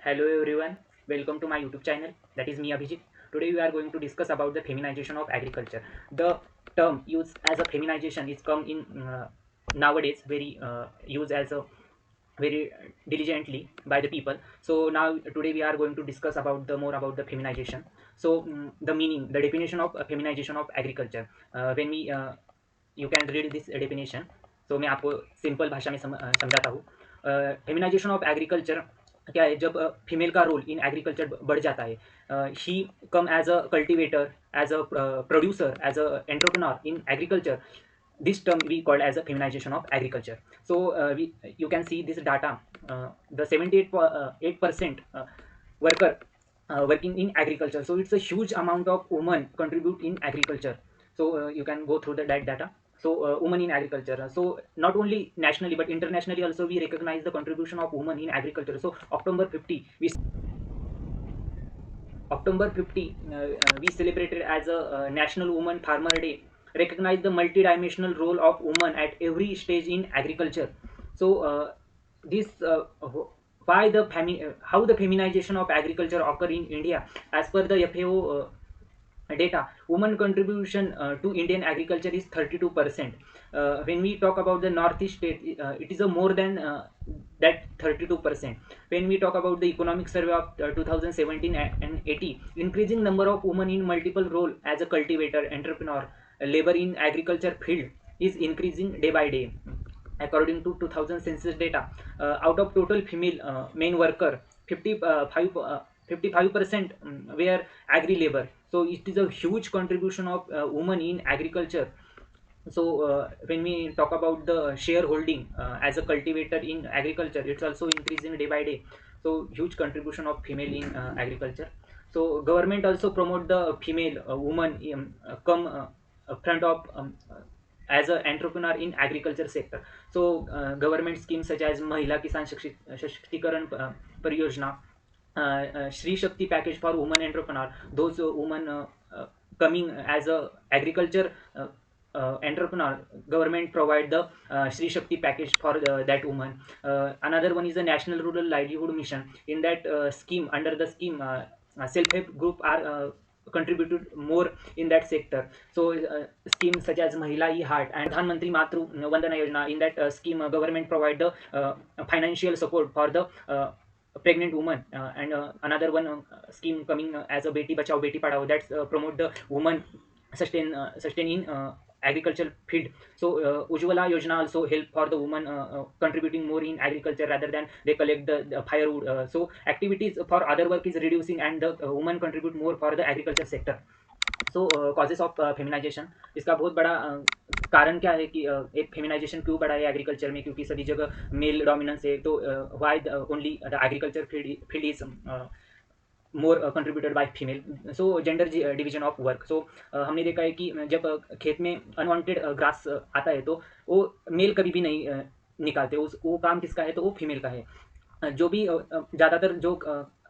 Hello everyone, welcome to my YouTube channel. That is me Abhijit. Today we are going to discuss about the feminization of agriculture. The term used as a feminization is come in nowadays very used as a very diligently by the people. So now today we are going to discuss about the more about the feminization. So the meaning, the definition of feminization of agriculture. When we you can read this definition. So मैं आपको simple भाषा में समझाता हूँ. Feminisation of agriculture क्या है? जब female का रोल इन एग्रीकल्चर बढ़ जाता है, she come as a cultivator, as a producer, as a entrepreneur in agriculture. This term we called as a feminization of agriculture. So you can see this data. The 78% worker working in agriculture. So it's a huge amount of women contribute in agriculture. So you can go through that data. So women in agriculture. So not only nationally but internationally also we recognize the contribution of women in agriculture. So October 50, we celebrated as a National Women Farmer Day, recognize the multidimensional role of women at every stage in agriculture. So, this why the how the feminization of agriculture occur in India as per the FAO data. Women contribution to Indian agriculture is 32%. When we talk about the northeast state, it is a more than that 32%. When we talk about the economic survey of 2017 and 80, increasing number of women in multiple role as a cultivator, entrepreneur, labor in agriculture field is increasing day by day. According to 2000 census data, out of total female main worker, 55% were agri labor. So it is a huge contribution of women in agriculture. So when we talk about the shareholding as a cultivator in agriculture, it's also increasing day by day. So huge contribution of female in agriculture. So government also promote the female woman come front of as an entrepreneur in agriculture sector. So government schemes such as Mahila Kisan Shakshitikaran Pariyojana, Shri Shakti package for women entrepreneur, those women coming as a agriculture entrepreneur, government provide the Shri Shakti package for that woman. Another one is the National Rural Livelihood Mission. In that scheme, under the scheme, self-help group are contributed more in that sector. So schemes such as Mahila E-Heart and Pradhan Mantri Matru Vandana Yojana. In that scheme, government provide the financial support for the pregnant woman. And another one scheme coming as a Beti Bachao Beti Padhao, that's promote the woman sustain in agriculture field. So Ujjwala Yojana also help for the woman contributing more in agriculture rather than they collect the firewood. So activities for other work is reducing and the woman contribute more for the agriculture sector. So causes of feminisation, इसका बहुत बड़ा कारण क्या है कि एक feminisation क्यों बढ़ा है एग्रीकल्चर में? क्योंकि सभी जगह मेल डोमिनेंस है. तो why only the agriculture field is more contributed by female. So gender division of work. So हमने देखा है कि जब खेत में अनवांटेड ग्रास आता है तो वो मेल कभी भी नहीं निकालते. उस वो काम किसका है? तो वो फीमेल का है. जो भी ज़्यादातर जो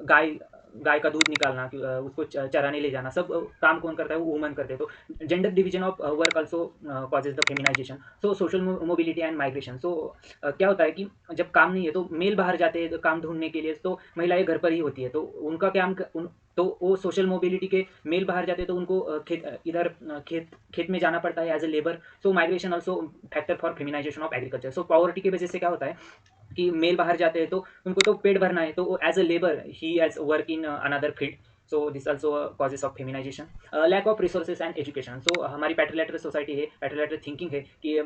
गाय गाय का दूध निकालना, उसको चराने ले जाना, सब काम कौन करता है? वो वुमन करते हैं. तो gender division of work also causes the feminisation. So social mobility and migration. So क्या होता है कि जब काम नहीं है तो मेल बाहर जाते हैं तो काम ढूंढने के लिए, तो महिलाएं घर पर ही होती है. तो उनका काम तो वो सोशल मोबिलिटी के मेल बाहर जाते हैं तो उनको खेत में जाना पड़ता है as a labour. So migration also factor for feminisation of agriculture. So poverty की वजह से क्या होता है कि मेल बाहर जाते हैं तो उनको तो पेट भरना है, तो एज अ लेबर ही as work in another field. So this also causes of feminisation. Lack of resources and education. So हमारी पैट्रिलेटरल सोसाइटी है, पैट्रिलेटरल थिंकिंग है कि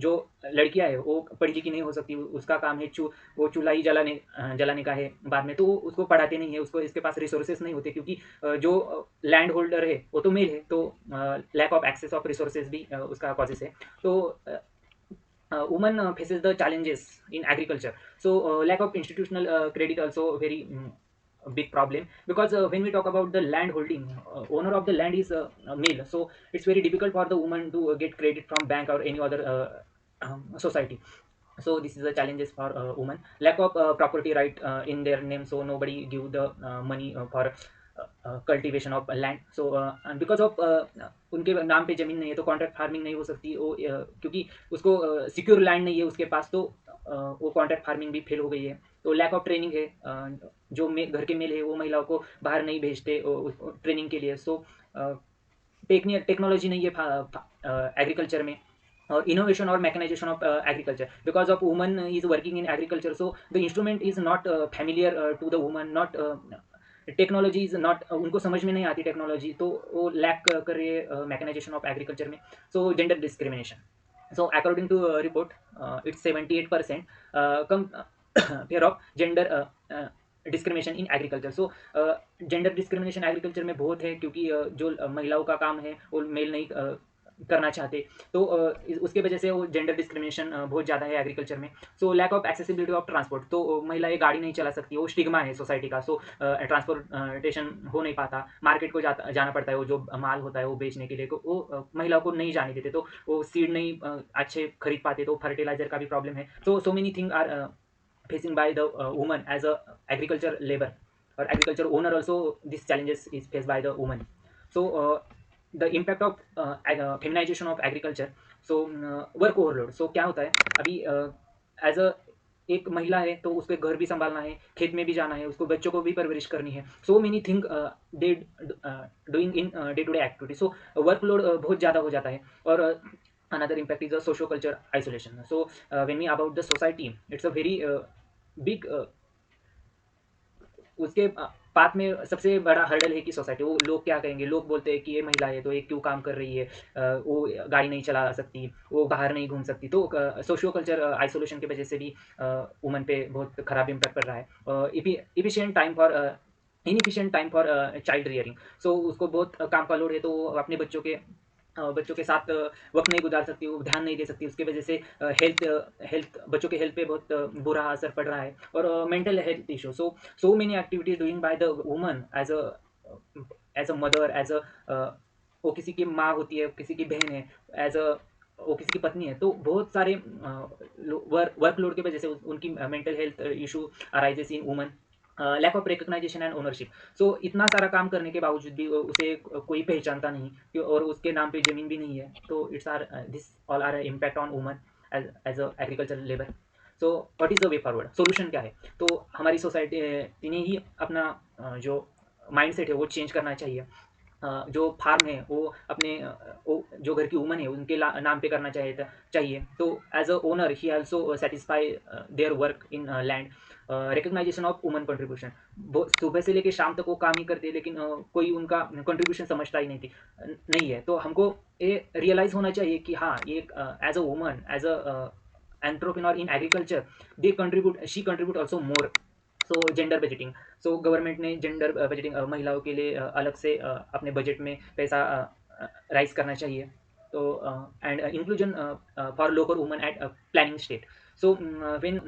जो लड़कियां है वो पढ़ी लिखी नहीं हो सकती. उसका काम है वो चूल्हा ही जलाने का है बाद में, तो उसको पढ़ाते नहीं है. उसको इसके पास रिसोर्सेज नहीं होते क्योंकि जो लैंड होल्डर है वो तो मेल है. तो lack of access of resources भी उसका कॉजेस है. तो women faces the challenges in agriculture. So lack of institutional credit also very big problem, because when we talk about the land holding, owner of the land is male, so it's very difficult for the woman to get credit from bank or any other society. So this is the challenges for women. Lack of property right in their name, so nobody give the money for cultivation of land. So because of उनके नाम पे ज़मीन नहीं है तो contract farming नहीं हो सकती वो, क्योंकि उसको सिक्योर लैंड नहीं है उसके पास, तो वो कॉन्ट्रैक्ट फार्मिंग भी फेल हो गई है. तो लैक ऑफ ट्रेनिंग है, जो घर के मेल है वो महिलाओं को बाहर नहीं भेजते ट्रेनिंग के लिए। सो टेक्नोलॉजी नहीं है एग्रीकल्चर में, और इनोवेशन और mechanisation of agriculture because of woman is working in agriculture, so the instrument is not familiar to the woman, not technology is not, उनको समझ में नहीं आती टेक्नोलॉजी, तो वो लैक कर रही है मैकेनाइजेशन ऑफ एग्रीकल्चर में। So gender discrimination, so according to report it's 78% come fair of gender discrimination in agriculture. So gender discrimination agriculture में बहुत है, क्योंकि जो महिलाओं का काम है वो मेल नहीं करना चाहते, तो उसके वजह से वो जेंडर डिस्क्रिमिनेशन बहुत ज़्यादा है एग्रीकल्चर में। So lack of accessibility of transport, तो महिलाएं गाड़ी नहीं चला सकती, वो स्टिग्मा है सोसाइटी का। सो ट्रांसपोर्टेशन हो नहीं पाता, मार्केट को जाना पड़ता है, वो जो माल होता है वो बेचने के लिए, वो महिलाओं को नहीं जाने देते, तो वो सीड नहीं अच्छे खरीद पाते, तो फर्टिलाइजर का भी प्रॉब्लम है। So many thing are facing by the woman as a agriculture labor or agriculture owner also. These challenges is faced by the woman. So the impact of feminization of agriculture, so work overload. So क्या होता है अभी as a एक महिला है तो उसके घर भी संभालना है, खेत में भी जाना है, उसको बच्चों को भी परवरिश करनी है। So many thing they doing in day to day activity, so workload बहुत ज़्यादा हो जाता है। और another impact is a socio culture isolation. So when we about the society, it's a very big उसके पाथ में सबसे बड़ा हर्डल है कि सोसाइटी, वो लोग क्या कहेंगे, लोग बोलते हैं कि ये महिला है तो ये क्यों काम कर रही है, वो गाड़ी नहीं चला सकती, वो बाहर नहीं घूम सकती, तो सोशियो कल्चर आइसोलेशन की वजह से भी वुमन पे बहुत खराब इम्पैक्ट पड़ रहा है। Efficient time for inefficient time for child rearing, so उसको बहुत काम का लोड है, तो वो अपने बच्चों के साथ वक्त नहीं गुजार सकती, वो ध्यान नहीं दे सकती, उसकी वजह से हेल्थ बच्चों के हेल्थ पे बहुत बुरा असर पड़ रहा है, और mental health issue. So many activities doing by the woman as a mother, as a वो किसी की माँ होती है, किसी की बहन है, एज अ वो किसी की पत्नी है, तो बहुत सारे वर्कलोड की वजह से उनकी mental health issue arises in woman. Lack of recognisation and ownership, so इतना सारा काम करने के बावजूद भी उसे कोई पहचानता नहीं, और उसके नाम पे ज़मीन भी नहीं है, तो it's are this all are impact on woman as a agriculture labour. So what is the way forward, solution क्या है? तो हमारी सोसाइटी ने ही अपना जो माइंडसेट है वो चेंज करना चाहिए। जो फार्म है वो अपने वो जो घर की वुमन है उनके नाम पे करना चाहिए, तो as a owner he also satisfy their work in land. Recognisation of woman contribution, वो सुबह से लेकर शाम तक वो काम ही करते हैं, लेकिन कोई उनका कंट्रीब्यूशन समझता ही नहीं है, तो हमको ये रियलाइज़ होना चाहिए कि हाँ, ये as a woman, as a entrepreneur in agriculture, they contribute she contribute also more. So gender budgeting, so government ने जेंडर बजटिंग महिलाओं के लिए अलग से अपने बजट में पैसा राइज करना चाहिए, तो and inclusion for local woman at planning state. So when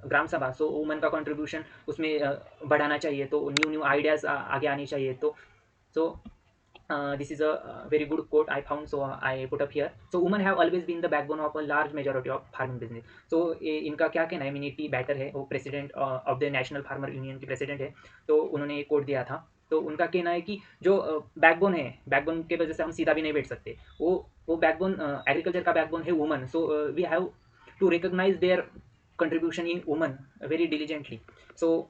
gram sabha, so woman का कंट्रीब्यूशन उसमें बढ़ाना चाहिए, तो न्यू न्यू आइडियाज़ आगे आनी चाहिए, तो सो this is a very good quote I found, so I put up here. So women have always been the backbone of a large majority of farming business. So इनका क्या कहना है, mini T batter है, वो president of the national farmer union के president है, तो उन्होंने एक कोट दिया था, तो उनका कहना है कि जो बैकबोन है, बैकबोन के वजह से हम सीधा भी नहीं बैठ सकते, वो बैकबोन एग्रीकल्चर का बैकबोन है woman. So we have to recognise their contribution in women very diligently. So